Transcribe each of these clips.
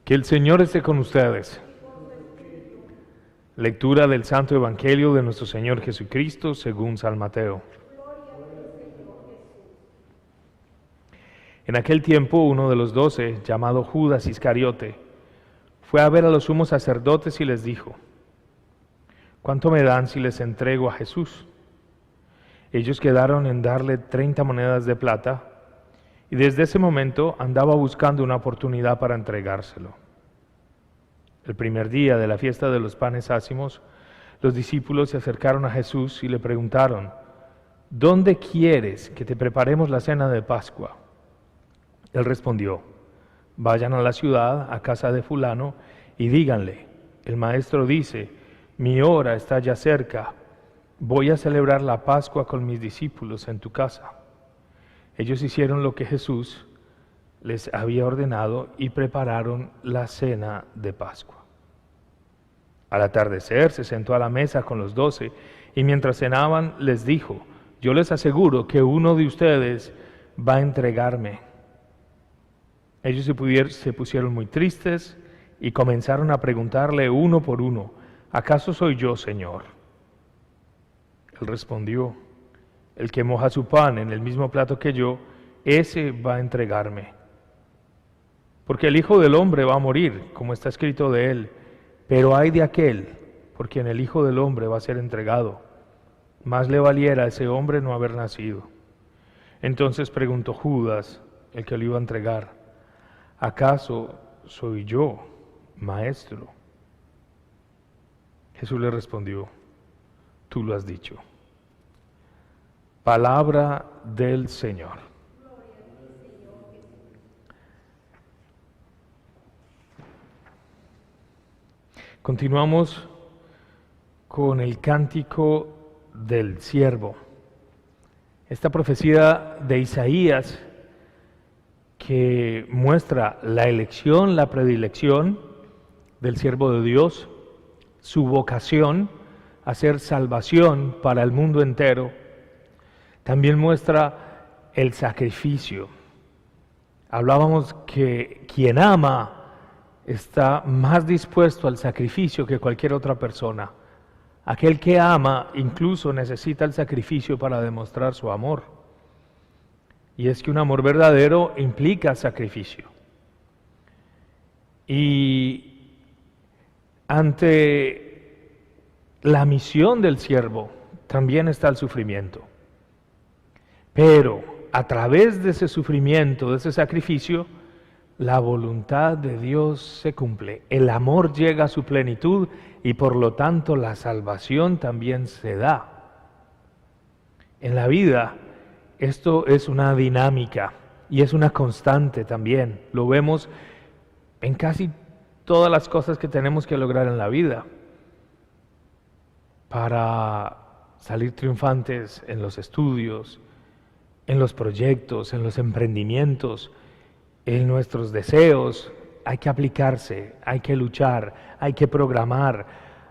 Que el Señor esté con ustedes. Lectura del Santo Evangelio de nuestro Señor Jesucristo según San Mateo. En aquel tiempo uno de los 12, llamado Judas Iscariote, fue a ver a los sumos sacerdotes y les dijo: ¿cuánto me dan si les entrego a Jesús? Ellos quedaron en darle 30 monedas de plata, y desde ese momento andaba buscando una oportunidad para entregárselo. El primer día de la fiesta de los panes ácimos, los discípulos se acercaron a Jesús y le preguntaron: ¿dónde quieres que te preparemos la cena de Pascua? Él respondió: vayan a la ciudad, a casa de fulano, y díganle: el maestro dice, mi hora está ya cerca, voy a celebrar la Pascua con mis discípulos en tu casa. Ellos hicieron lo que Jesús les había ordenado y prepararon la cena de Pascua. Al atardecer se sentó a la mesa con los 12 y mientras cenaban les dijo: yo les aseguro que uno de ustedes va a entregarme. Ellos se pusieron muy tristes y comenzaron a preguntarle uno por uno: ¿acaso soy yo, Señor? Él respondió: el que moja su pan en el mismo plato que yo, ese va a entregarme. Porque el Hijo del Hombre va a morir, como está escrito de él, pero ay de aquel por quien el Hijo del Hombre va a ser entregado. Más le valiera a ese hombre no haber nacido. Entonces preguntó Judas, el que lo iba a entregar: ¿acaso soy yo, maestro? Jesús le respondió: tú lo has dicho. Palabra del Señor. Continuamos con el cántico del siervo. Esta profecía de Isaías que muestra la elección, la predilección del siervo de Dios, su vocación a hacer salvación para el mundo entero, también muestra el sacrificio. Hablábamos que quien ama está más dispuesto al sacrificio que cualquier otra persona. Aquel que ama incluso necesita el sacrificio para demostrar su amor. Y es que un amor verdadero implica sacrificio. Y ante la misión del siervo también está el sufrimiento. Pero a través de ese sufrimiento, de ese sacrificio, la voluntad de Dios se cumple. El amor llega a su plenitud y por lo tanto la salvación también se da. En la vida esto es una dinámica y es una constante también. Lo vemos en casi todas las cosas que tenemos que lograr en la vida. Para salir triunfantes en los estudios, en los proyectos, en los emprendimientos, en nuestros deseos, hay que aplicarse, hay que luchar, hay que programar,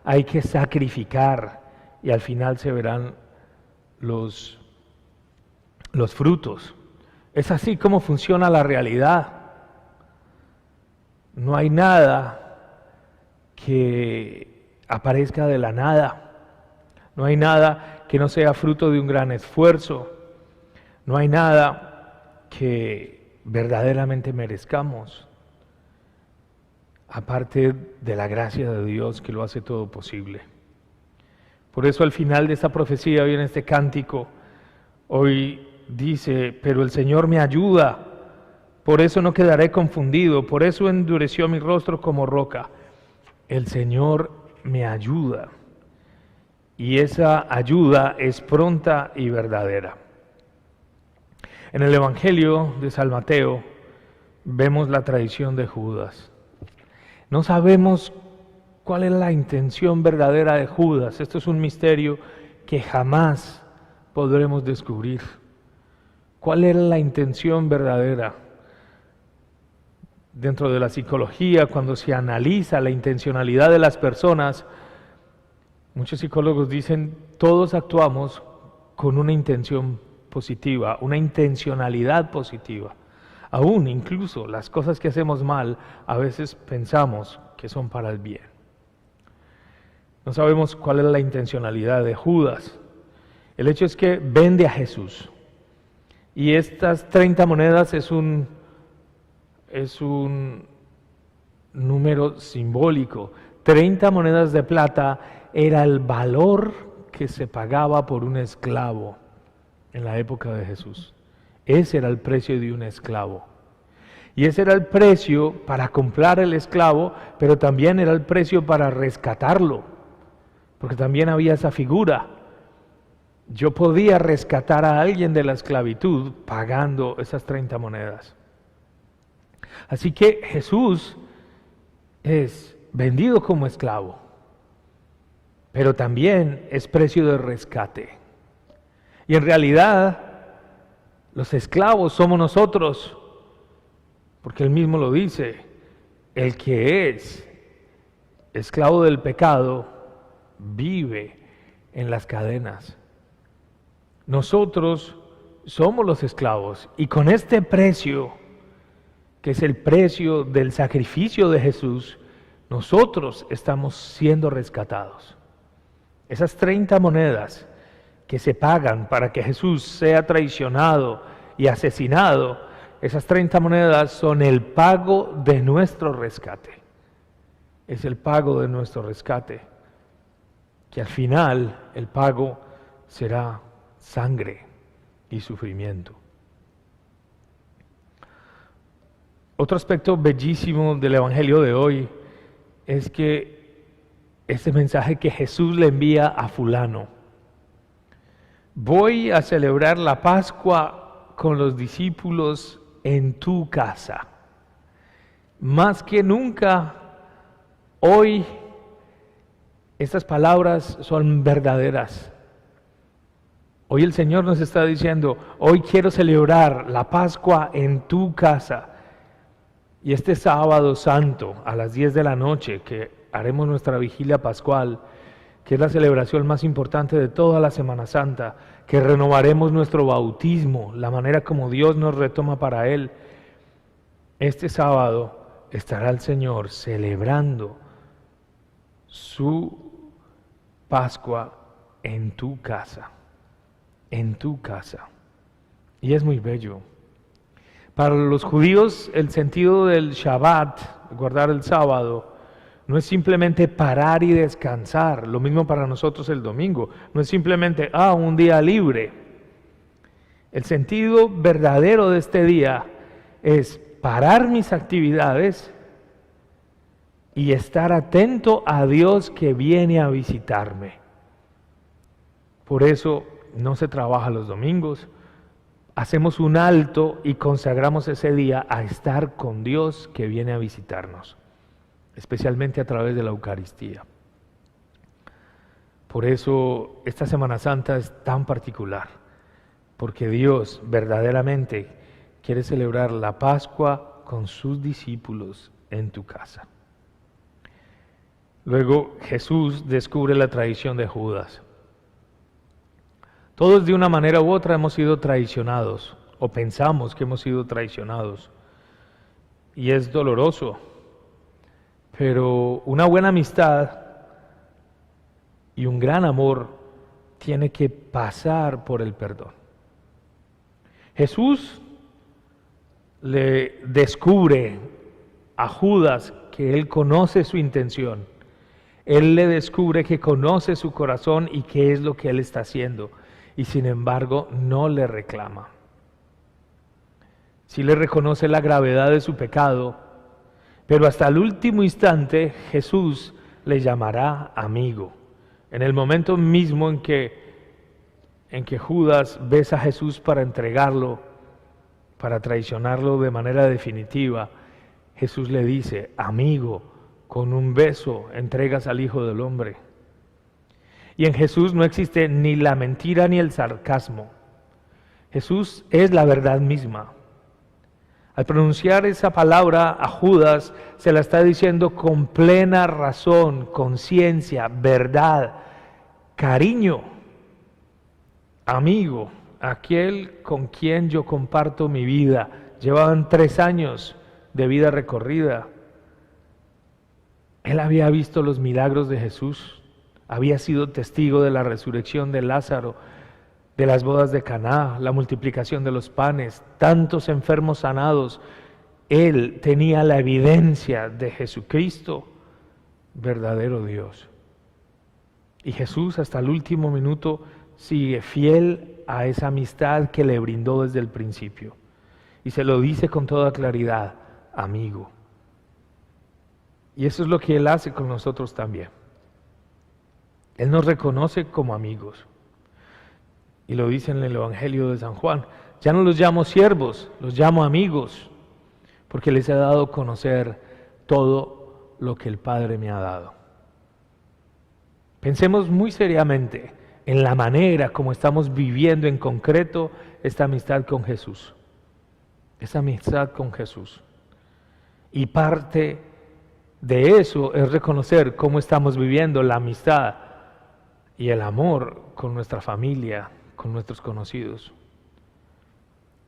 hay que sacrificar y al final se verán los frutos. Es así como funciona la realidad. No hay nada que aparezca de la nada. No hay nada que no sea fruto de un gran esfuerzo. No hay nada que verdaderamente merezcamos, aparte de la gracia de Dios que lo hace todo posible. Por eso al final de esta profecía, hoy en este cántico, hoy dice: pero el Señor me ayuda, por eso no quedaré confundido, por eso endureció mi rostro como roca. El Señor me ayuda, y esa ayuda es pronta y verdadera. En el Evangelio de San Mateo vemos la traición de Judas. No sabemos cuál es la intención verdadera de Judas. Esto es un misterio que jamás podremos descubrir. ¿Cuál era la intención verdadera? Dentro de la psicología, cuando se analiza la intencionalidad de las personas, muchos psicólogos dicen: todos actuamos con una intención positiva, una intencionalidad positiva. Aún, incluso, las cosas que hacemos mal, a veces pensamos que son para el bien. No sabemos cuál es la intencionalidad de Judas. El hecho es que vende a Jesús. Y estas 30 monedas es un número simbólico. 30 monedas de plata era el valor que se pagaba por un esclavo en la época de Jesús. Ese era el precio de un esclavo. Y ese era el precio para comprar el esclavo, pero también era el precio para rescatarlo, porque también había esa figura. Yo podía rescatar a alguien de la esclavitud pagando esas 30 monedas. Así que Jesús es vendido como esclavo, pero también es precio de rescate. Y en realidad, los esclavos somos nosotros, porque él mismo lo dice, el que es esclavo del pecado vive en las cadenas. Nosotros somos los esclavos y con este precio, que es el precio del sacrificio de Jesús, nosotros estamos siendo rescatados. Esas 30 monedas que se pagan para que Jesús sea traicionado y asesinado, esas 30 monedas son el pago de nuestro rescate. Es el pago de nuestro rescate, que al final el pago será sangre y sufrimiento. Otro aspecto bellísimo del Evangelio de hoy es que este mensaje que Jesús le envía a fulano: voy a celebrar la Pascua con los discípulos en tu casa. Más que nunca, hoy estas palabras son verdaderas. Hoy el Señor nos está diciendo: hoy quiero celebrar la Pascua en tu casa. Y este sábado santo, a las 10 de la noche, que haremos nuestra vigilia pascual, que es la celebración más importante de toda la Semana Santa, que renovaremos nuestro bautismo, la manera como Dios nos retoma para Él. Este sábado estará el Señor celebrando su Pascua en tu casa, en tu casa. Y es muy bello. Para los judíos, el sentido del Shabbat, guardar el sábado, no es simplemente parar y descansar. Lo mismo para nosotros el domingo. No es simplemente, un día libre. El sentido verdadero de este día es parar mis actividades y estar atento a Dios que viene a visitarme. Por eso no se trabaja los domingos. Hacemos un alto y consagramos ese día a estar con Dios que viene a visitarnos, especialmente a través de la Eucaristía. Por eso esta Semana Santa es tan particular, porque Dios verdaderamente quiere celebrar la Pascua con sus discípulos en tu casa. Luego Jesús descubre la traición de Judas. Todos de una manera u otra hemos sido traicionados, o pensamos que hemos sido traicionados, y es doloroso, pero una buena amistad y un gran amor tiene que pasar por el perdón. Jesús le descubre a Judas que él conoce su intención, él le descubre que conoce su corazón y qué es lo que él está haciendo. Y sin embargo no le reclama. Sí le reconoce la gravedad de su pecado, pero hasta el último instante Jesús le llamará amigo. En el momento mismo en que Judas besa a Jesús para entregarlo, para traicionarlo de manera definitiva, Jesús le dice: amigo, con un beso entregas al Hijo del Hombre. Y en Jesús no existe ni la mentira ni el sarcasmo. Jesús es la verdad misma. Al pronunciar esa palabra a Judas, se la está diciendo con plena razón, conciencia, verdad, cariño, amigo, aquel con quien yo comparto mi vida, llevaban 3 años de vida recorrida. Él había visto los milagros de Jesús, había sido testigo de la resurrección de Lázaro, de las bodas de Caná, la multiplicación de los panes, tantos enfermos sanados. Él tenía la evidencia de Jesucristo, verdadero Dios. Y Jesús hasta el último minuto sigue fiel a esa amistad que le brindó desde el principio. Y se lo dice con toda claridad: amigo. Y eso es lo que Él hace con nosotros también. Él nos reconoce como amigos. Y lo dice en el Evangelio de San Juan: ya no los llamo siervos, los llamo amigos, porque les he dado a conocer todo lo que el Padre me ha dado. Pensemos muy seriamente en la manera como estamos viviendo en concreto esta amistad con Jesús. Esa amistad con Jesús. Y parte de eso es reconocer cómo estamos viviendo la amistad y el amor con nuestra familia, con nuestros conocidos.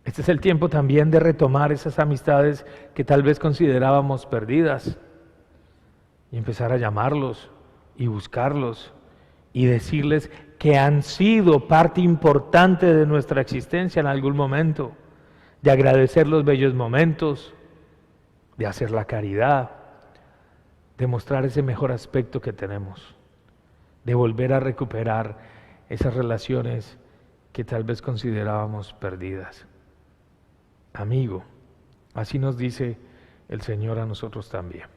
Este es el tiempo también de retomar esas amistades que tal vez considerábamos perdidas y empezar a llamarlos y buscarlos y decirles que han sido parte importante de nuestra existencia en algún momento, de agradecer los bellos momentos, de hacer la caridad, de mostrar ese mejor aspecto que tenemos, de volver a recuperar esas relaciones que tal vez considerábamos perdidas. Amigo, así nos dice el Señor a nosotros también.